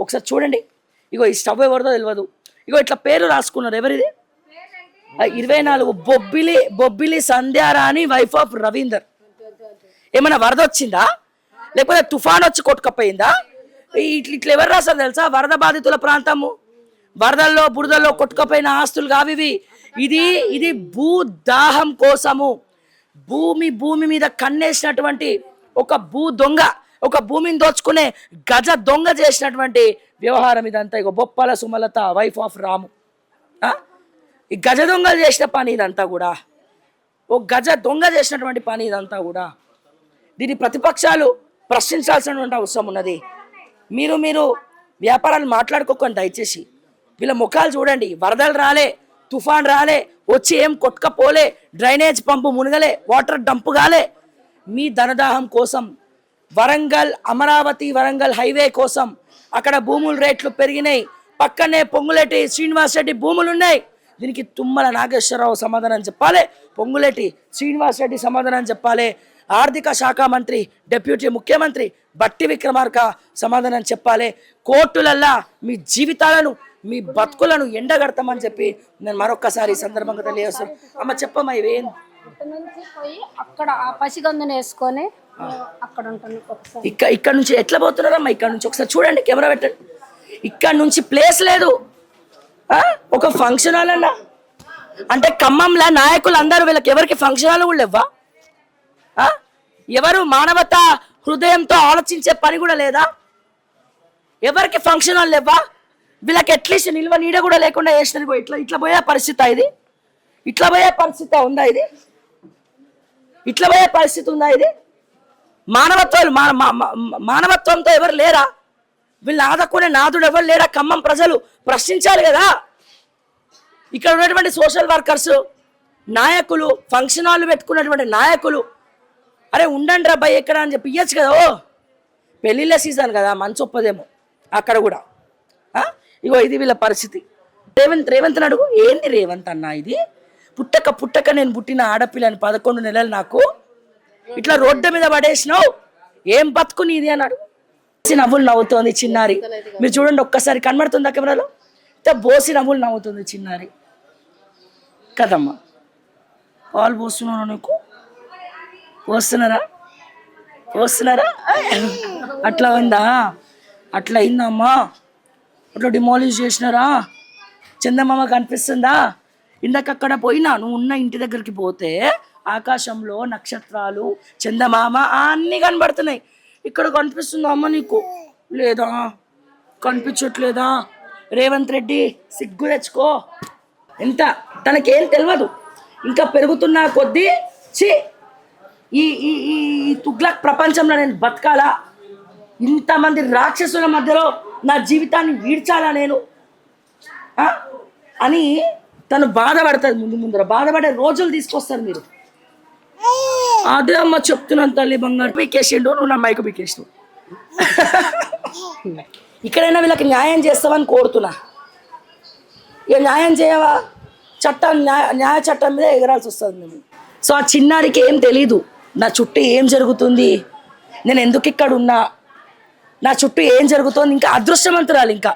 ఒకసారి చూడండి. ఇగో ఈ స్టవ్ ఎవరిదో తెలియదు. ఇగో ఇట్లా పేరు రాసుకున్నారు. ఎవరిది? 24 బొబ్బిలి సంధ్యారాణి వైఫ్ ఆఫ్ రవీందర్. ఏమైనా వరద వచ్చిందా లేకపోతే తుఫాన్ వచ్చి కొట్టుకపోయిందా? ఇట్లా ఎవరు రాస్తారు తెలుసా? వరద బాధితుల ప్రాంతము, వరదల్లో బురదల్లో కొట్టుకపోయిన ఆస్తులు కావివి. ఇది భూదాహం కోసము భూమి మీద కన్నేసినటువంటి ఒక దొంగ, ఒక భూమిని దోచుకునే గజ దొంగ చేసినటువంటి వ్యవహారం ఇదంతా. ఇక బొప్పల సుమలత వైఫ్ ఆఫ్ రాము. ఈ గజ దొంగలు చేసిన పని ఇదంతా కూడా, ఓ గజ దొంగ చేసినటువంటి పని ఇదంతా కూడా. దీన్ని ప్రతిపక్షాలు ప్రశ్నించాల్సినటువంటి అవసరం ఉన్నది. మీరు వ్యాపారాలు మాట్లాడుకోకండి దయచేసి. వీళ్ళ ముఖాలు చూడండి. వరదలు రాలే, తుఫాన్ రాలే, వచ్చి ఏం కొట్టుకపోలే, డ్రైనేజ్ పంపు మునగలే, వాటర్ డంప్ కాలే. మీ ధనదాహం కోసం అమరావతి వరంగల్ హైవే కోసం అక్కడ భూముల రేట్లు పెరిగినాయి. పక్కనే పొంగులేటి శ్రీనివాస్ రెడ్డి భూములు ఉన్నాయి. దీనికి తుమ్మల నాగేశ్వరరావు సమాధానం చెప్పాలి, పొంగులేటి శ్రీనివాస్ రెడ్డి సమాధానం చెప్పాలి, ఆర్థిక శాఖ మంత్రి డిప్యూటీ ముఖ్యమంత్రి బట్టి విక్రమార్క సమాధానం చెప్పాలి. కోర్టులల్లా మీ జీవితాలను, మీ బతుకులను ఎండగడతామని చెప్పి నేను మరొక్కసారి సందర్భంగా తెలియజేస్తాను. అమ్మ చెప్పమ్మా, ఇవేం అక్కడ పసిగందుని వేసుకొని అక్కడ ఉంటాను. ఇక్కడ నుంచి ఎట్లా పోతున్నారమ్మా? ఇక్కడ నుంచి ఒకసారి చూడండి, కెమెరా పెట్టండి. ఇక్కడ నుంచి ప్లేస్ లేదు. ఒక ఫంక్షన్ హాల్ అన్నా అంటే ఖమ్మంలో నాయకులు అందరూ వీళ్ళకి ఎవరికి ఫంక్షన్ హాల్ కూడా లేవా? ఎవరు మానవత హృదయంతో ఆలోచించే పని కూడా లేదా? ఎవరికి ఫంక్షన్ హాల్ లేవా? వీళ్ళకి అట్లీస్ట్ నిల్వ నీడ కూడా లేకుండా వేసినది. ఇట్లా పోయే పరిస్థితి ఇది? ఇట్లా పోయే పరిస్థితి ఉందా ఇది? ఇట్లా పోయే పరిస్థితి ఉందా ఇది? మానవత్వంతో ఎవరు లేరా? వీళ్ళని ఆదుకునే నాదుడు ఎవరు లేరా? ఖమ్మం ప్రజలు ప్రశ్నించాలి కదా. ఇక్కడ ఉన్నటువంటి సోషల్ వర్కర్స్, నాయకులు, ఫంక్షన్ హాల్ పెట్టుకున్నటువంటి నాయకులు, అరే ఉండండి రా భయ్ ఎక్కడ అని చెప్పి ఇవ్వచ్చు కదా. ఓ పెళ్ళిళ్ళ సీజన్ కదా, మంచి ఒప్పదేమో అక్కడ కూడా. ఇగో ఇది వీళ్ళ పరిస్థితి. రేవంత్ అడుగు. ఏంది రేవంత్ అన్న ఇది? పుట్టక నేను పుట్టిన ఆడపిల్లని 11 నెలలు నాకు ఇట్లా రోడ్డు మీద పడేసినావు, ఏం బతుకు నీది అన్నాడు. నవ్వులు నవ్వుతోంది చిన్నారి. మీరు చూడండి ఒక్కసారి, కనబడుతుందా కెమెరాలో? బోసి నవ్వులు నవ్వుతుంది చిన్నారి కదమ్మా. పాలు పోస్తున్నాను నీకు, పోస్తున్నారా? అట్లా ఉందా? అట్లా అయిందమ్మా, అట్లా డిమాలిష్ చేసినారా? చందమామ కనిపిస్తుందా? ఇందాక అక్కడ పోయినా, నువ్వు ఉన్న ఇంటి దగ్గరికి పోతే ఆకాశంలో నక్షత్రాలు, చందమామ అన్నీ కనబడుతున్నాయి. ఇక్కడ కనిపిస్తుందా అమ్మ నీకు? లేదా, కనిపించట్లేదా? రేవంత్ రెడ్డి సిగ్గు తెచ్చుకో. ఎంత తనకేం తెలియదు. ఇంకా పెరుగుతున్న కొద్దీ ఈ తుగ్లక్ ప్రపంచంలో నేను బతకాలా? ఇంతమంది రాక్షసుల మధ్యలో నా జీవితాన్ని వీడ్చాలా నేను అని తను బాధపడుతుంది. ముందర బాధపడే రోజులు తీసుకొస్తారు మీరు. అదే అమ్మ చెప్తున్నాను తల్లి బంగారు. పీకేసిండు, నువ్వు నా మైకు పీకేసినావు. ఇక్కడైనా వీళ్ళకి న్యాయం చేస్తామని కోరుతున్నా. ఇక న్యాయం చేయవా? న్యాయ చట్టం మీద ఎగరాల్సి వస్తుంది మేము. సో ఆ చిన్నారికి ఏం తెలీదు, నా చుట్టూ ఏం జరుగుతుంది, నేను ఎందుకు ఇక్కడ ఉన్నా, నా చుట్టూ ఏం జరుగుతుంది. ఇంకా అదృష్టవంతురాలు. ఇంకా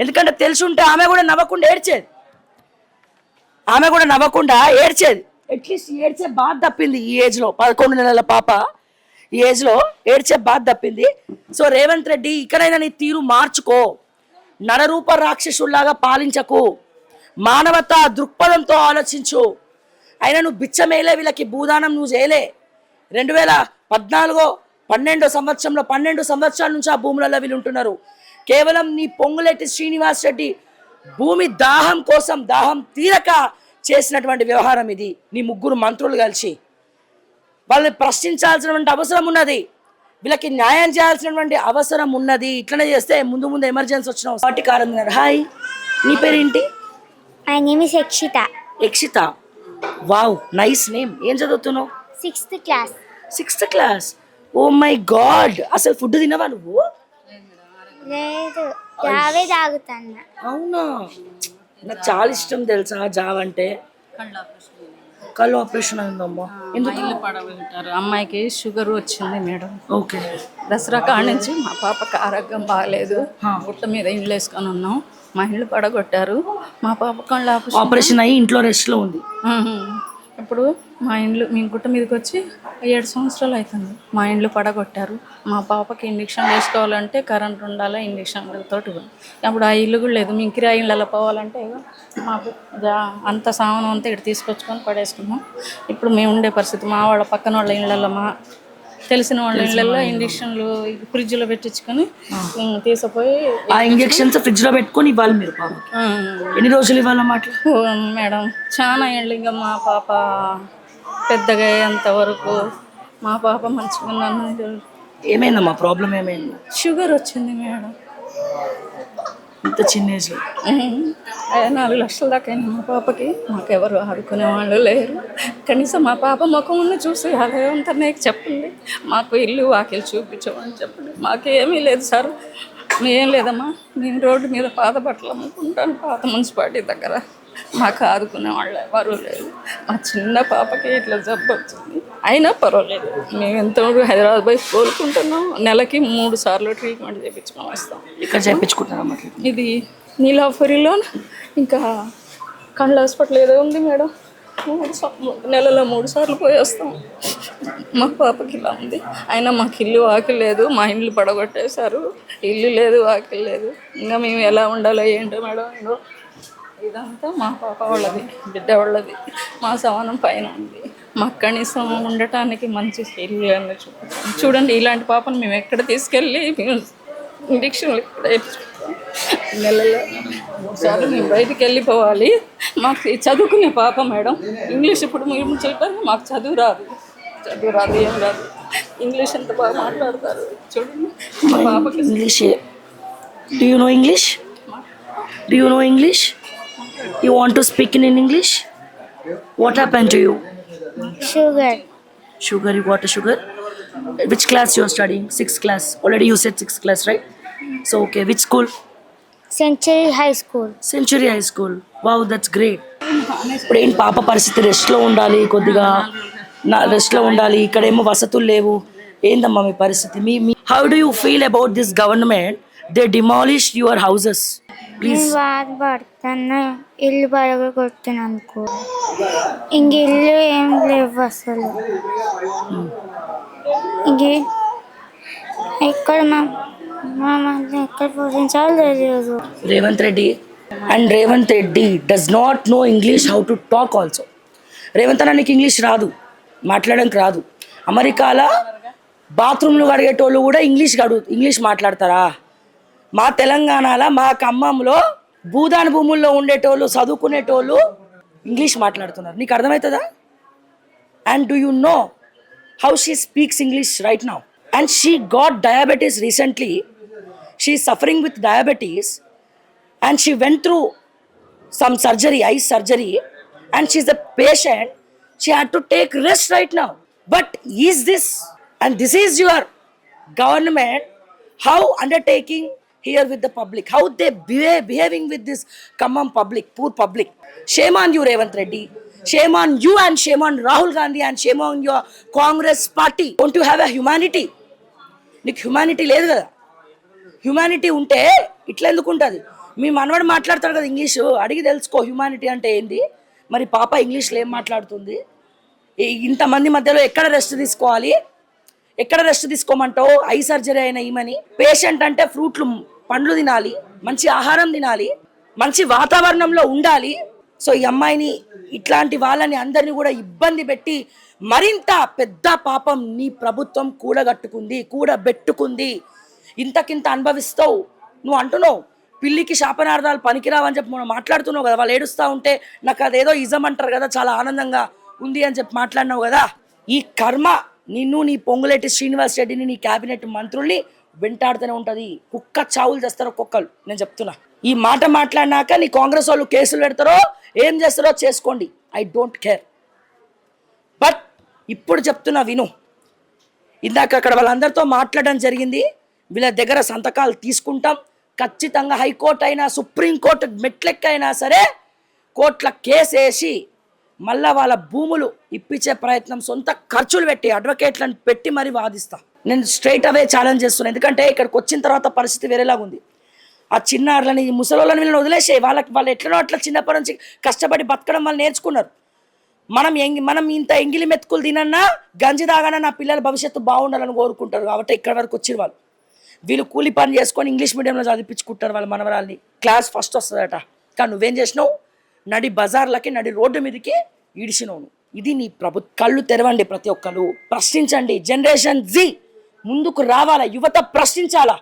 ఎందుకంటే తెలిసి ఉంటే ఆమె కూడా నవ్వకుండా ఏడ్చేది. అట్లీస్ట్ ఏడ్చే బాధ తప్పింది. ఈ ఏజ్లో 11 నెలల పాప ఈ ఏజ్లో ఏడ్చే బాధ తప్పింది. సో రేవంత్ రెడ్డి, ఇక్కడైనా నీ తీరు మార్చుకో. నరరూప రాక్షసుల్లాగా పాలించకు. మానవత దృక్పథంతో ఆలోచించు. అయినా నువ్వు బిచ్చమేలే, వీళ్ళకి భూదానం నువ్వు చేయలే. 2014-12 సంవత్సరంలో 12 సంవత్సరాల నుంచి ఆ భూములలో వీళ్ళు ఉంటున్నారు. కేవలం నీ పొంగులేటి శ్రీనివాస్ రెడ్డి భూమి దాహం కోసం, దాహం తీరక చేసినటువంటి వ్యవహారం ఇది. నీ 3 మంత్రులు కలిసి వాళ్ళని ప్రశ్నించాల్సినటువంటి అవసరం ఉన్నది. వీళ్ళకి న్యాయం చేయాల్సినటువంటి అవసరం ఉన్నది. ఇట్లనే చేస్తే ముందు ఎమర్జెన్సీ వచ్చిన వాటి కారణం. హాయ్, నీ పేరేంటి? My name is Yakshita. Wow, nice name. ఏం చదువుతున్నావు? 6th class. Oh my god, అసలు ఫుడ్ తినవా నువ్వు? లేదు, జావే తాగుతాను. అవునా? నాకు చాలా ఇష్టం తెలుసా జావ అంటే. కళ్ళు ఆపరేషన్ అయిందమ్మా. ఇల్లు పడగొట్టారు. అమ్మాయికి షుగర్ వచ్చింది మేడం. ఓకే. దసరా కాడ నుంచి మా పాపకి ఆరోగ్యం బాగాలేదు. గుట్ట మీద ఇండ్లు వేసుకొని ఉన్నాం. మా ఇల్లు పడగొట్టారు. మా పాప కళ్ళు ఆపరేషన్ అయ్యి ఇంట్లో రెస్ట్లో ఉంది. ఇప్పుడు మా ఇండ్లు మేము గుట్ట మీదకి వచ్చి 7 సంవత్సరాలు అవుతుంది. మా ఇండ్లు పడగొట్టారు. మా పాపకి ఇంజక్షన్ వేసుకోవాలంటే కరెంట్ ఉండాలి, ఇంజక్షన్లతో. అప్పుడు ఆ ఇల్లు కూడా లేదు. మేము కిరాయి ఇళ్ళలో పోవాలంటే మాకు అంత సామానం అంతా ఇక్కడ తీసుకొచ్చుకొని పడేసుకున్నాం. ఇప్పుడు మేము ఉండే పరిస్థితి మా వాళ్ళ పక్కన వాళ్ళ ఇళ్ళల్లో, మా తెలిసిన వాళ్ళ ఇళ్ళల్లో ఇంజక్షన్లు ఫ్రిడ్జ్లో పెట్టించుకొని తీసుకుపోయి ఆ ఇంజక్షన్స్ ఫ్రిడ్జ్లో పెట్టుకొని ఇవ్వాలి మీరు. పాప ఎన్ని రోజులు ఇవ్వాలన్నమాట మేడం? చాలా ఏళ్ళు. ఇంకా మా పాప పెద్దగా అయ్యేంత వరకు మా పాప మంచిగా ఉన్నాను. ఏమైందమ్మా ప్రాబ్లం? ఏమైంది? షుగర్ వచ్చింది మేడం. ఇంత చిన్న ఏజ్లో 4 లక్షల దాకా అయింది మా పాపకి. మాకెవరు ఆడుకునే వాళ్ళు లేరు. కనీసం మా పాప ముఖం చూసి అదేంతా నీకు చెప్పండి, మాకు ఇల్లు వాకిలు చూపించమని చెప్పండి. మాకేమీ లేదు సార్, మేం లేదమ్మా. నేను రోడ్డు మీద పాత బట్టలు అమ్ముకుంటాను పాత మున్సిపాలిటీ దగ్గర. మాకు ఆదుకునే వాళ్ళు ఎవరు లేదు. మా చిన్న పాపకి ఇట్లా జబ్బు వచ్చింది. అయినా పర్వాలేదు, మేము ఎంతో హైదరాబాద్ పోయి కోలుకుంటున్నాం. నెలకి 3 సార్లు ట్రీట్మెంట్ చేయించుకొని వస్తాం. ఇక్కడ చేయించుకుంటున్నాం. ఇది నీలాఫరిలో ఇంకా కండ్ల హాస్పిటల్ ఏదో ఉంది మేడం. నెలలో 3 సార్లు పోయి వస్తాం. మా పాపకి ఇలా ఉంది. అయినా మాకు ఇల్లు వాకిలు లేదు. మా ఇల్లు పడగొట్టేశారు. ఇల్లు లేదు, వాకిలు లేదు. ఇంకా మేము ఎలా ఉండాలో ఏంటో మేడం. ఇంకో ఇదంతా మా పాప వాళ్ళది, బిడ్డ వాళ్ళది. మా సమానం పైన ఉంది. మాకు కనీసం ఉండటానికి మంచి ఇల్లు అని చూడండి. ఇలాంటి పాపను మేము ఎక్కడ తీసుకెళ్ళి మేము ఇంజక్షన్లు ఇక్కడ వేయించుకుంటాం. నెలలో 3 సార్లు మేము బయటికి వెళ్ళిపోవాలి. మాకు చదువుకునే పాప మేడం. ఇంగ్లీష్ ఇప్పుడు మేము చెప్పారు. మాకు చదువు రాదు, ఏం రాదు. ఇంగ్లీష్ ఎంత బాగా మాట్లాడతారు చూడండి. మా పాపకి English. Do you know English? Do you know English? You want to speak in English? What happened to you? Sugar. Sugar, you got a sugar? Which class you are studying? 6th class. Already you said 6th class, right? So, okay, which school? Century High School. Century High School. Wow, that's great. ఇప్పుడు ఏంటి పాప పరిస్థితి? రెస్ట్లో ఉండాలి, కొద్దిగా రెస్ట్లో ఉండాలి. ఇక్కడేమో వసతులు లేవు. ఏందమ్మా మీ పరిస్థితి? Me how do you feel about this government? They demolished your houses. Please. బాధపడుతున్నా ఇల్లు పడగొట్టినందుకు. ఇంక ఇల్లు ఏం లేవు అసలు. ఇంక ఎక్కడ మా ఎక్కడ పోషించాలో తెలియదు. Revanth Reddy and Revanth Reddy does not know English, how to talk also. Revanth అన్న నీకు ఇంగ్లీష్ రాదు, మాట్లాడడానికి రాదు. అమెరికాలో బాత్రూమ్లు కడిగేటోళ్ళు కూడా ఇంగ్లీష్ మాట్లాడతారా? మా తెలంగాణలో, మా ఖమ్మంలో భూదాన భూముల్లో ఉండేటోళ్ళు, చదువుకునేటోళ్ళు ఇంగ్లీష్ మాట్లాడుతున్నారు. నీకు అర్థమవుతుందా? And do you know how she speaks English right now? And she got diabetes recently. She is suffering with diabetes and she went through some surgery, eye surgery, and she's a patient. She had to take rest right now. But is this, and this is your government, how undertaking here with the public, how they behaving with this common public, poor public. Shame on you, Revanth Reddy. Shame on you, and shame on Rahul Gandhi, and shame on your Congress party. Don't you have a humanity? Nik humanity లేదు కదా. Humanity ఉంటే ఇట్లా ఎందుకు ఉంటుంది? మీ మనవాడు మాట్లాడతాడు కదా English, అడిగి తెలుసుకో హ్యూమానిటీ అంటే ఏంది. మరి పాప ఇంగ్లీష్లో ఏం మాట్లాడుతుంది? ఇంతమంది మధ్యలో ఎక్కడ రెస్ట్ తీసుకోవాలి? ఎక్కడ రెస్ట్ తీసుకోమంటావు? ఐ సర్జరీ అయిన ఈమని. పేషెంట్ అంటే ఫ్రూట్లు, పండ్లు తినాలి, మంచి ఆహారం తినాలి, మంచి వాతావరణంలో ఉండాలి. సో ఈ అమ్మాయిని, ఇట్లాంటి వాళ్ళని అందరినీ కూడా ఇబ్బంది పెట్టి మరింత పెద్ద పాపం నీ ప్రభుత్వం కూడబెట్టుకుంది. ఇంతకింత అనుభవిస్తావు. నువ్వు అంటున్నావు పిల్లికి శాపనార్థాలు పనికిరావని చెప్పి మనం మాట్లాడుతున్నావు కదా. వాళ్ళు ఏడుస్తూ ఉంటే నాకు అదేదో ఇజం అంటారు కదా, చాలా ఆనందంగా ఉంది అని చెప్పి మాట్లాడినావు కదా. ఈ కర్మ నిన్ను, నీ పొంగులేటి శ్రీనివాస్ రెడ్డిని, నీ క్యాబినెట్ మంత్రుల్ని వెంటాడుతూనే ఉంటుంది. కుక్క చావులు చేస్తారు ఒక్కొక్కరు. నేను చెప్తున్నా, ఈ మాట మాట్లాడినాక నీ కాంగ్రెస్ వాళ్ళు కేసులు పెడతారో ఏం చేస్తారో చేసుకోండి, ఐ డోంట్ కేర్. బట్ ఇప్పుడు చెప్తున్నా విను. ఇందాక అక్కడ వాళ్ళందరితో మాట్లాడడం జరిగింది. వీళ్ళ దగ్గర సంతకాలు తీసుకుంటాం. ఖచ్చితంగా హైకోర్టు అయినా, సుప్రీంకోర్టు మెట్లెక్కైనా సరే కోర్టుల కేసు వేసి మళ్ళా వాళ్ళ భూములు ఇప్పించే ప్రయత్నం సొంత ఖర్చులు పెట్టి అడ్వకేట్లను పెట్టి మరీ వాదిస్తా. నేను స్ట్రైట్ అవే ఛాలెంజ్ చేస్తున్నాను. ఎందుకంటే ఇక్కడికి వచ్చిన తర్వాత పరిస్థితి వేరేలాగా ఉంది. ఆ చిన్నారులని ముసలోళ్ళని వీళ్ళని వదిలేసే వాళ్ళు ఎట్లనో అట్లా చిన్నప్పటి నుంచి కష్టపడి బతకడం వాళ్ళు నేర్చుకున్నారు. మనం ఇంత ఎంగిలి మెతుకులు తినన్నా గంజి తాగానా నా పిల్లల భవిష్యత్తు బాగుండాలని కోరుకుంటారు. కాబట్టి ఇక్కడ వరకు వచ్చిన వీళ్ళు కూలి పని చేసుకొని ఇంగ్లీష్ మీడియంలో చదివించుకుంటారు వాళ్ళ మనవరాల్ని. క్లాస్ ఫస్ట్ వస్తుందట. కానీ నువ్వేం చేసినావు? నడి బజార్లకి నడి రోడ్డు మీదకి ఈడిసినవు. ఇది నీ కళ్ళు తెరవండి, ప్రతి ఒక్కరు ప్రశ్నించండి. జనరేషన్ జీ ముందుకు రావాలా, యువత ప్రశ్నించాలా.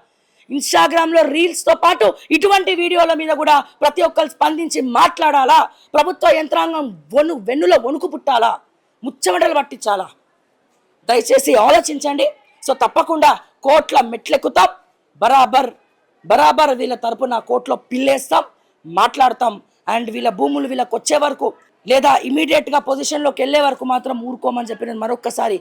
ఇన్స్టాగ్రామ్లో రీల్స్తో పాటు ఇటువంటి వీడియోల మీద కూడా ప్రతి ఒక్కరు స్పందించి మాట్లాడాలా. ప్రభుత్వ యంత్రాంగం వెన్నులో వణుకు పుట్టాలా, ముచ్చమటలు పట్టించాలా. దయచేసి ఆలోచించండి. సో తప్పకుండా కోర్టుల మెట్లెక్కుతాం. బరాబర్ వీళ్ళ తరపున కోర్టులో పిల్లేస్తాం, మాట్లాడతాం. అండ్ వీళ్ళ భూములు వీళ్ళకి వచ్చే వరకు లేదా ఇమీడియట్గా పొజిషన్లోకి వెళ్ళే వరకు మాత్రం ఊరుకోమని చెప్పి నేను మరొక్కసారి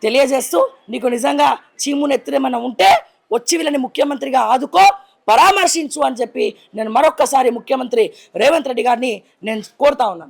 తెలియజేస్తూ, నీకు నిజంగా చీమును ఎత్తురేమన్నా ఉంటే వచ్చి వీళ్ళని ముఖ్యమంత్రిగా ఆదుకో, పరామర్శించు అని చెప్పి నేను మరొక్కసారి ముఖ్యమంత్రి రేవంత్ రెడ్డి గారిని నేను కోరుతా ఉన్నాను.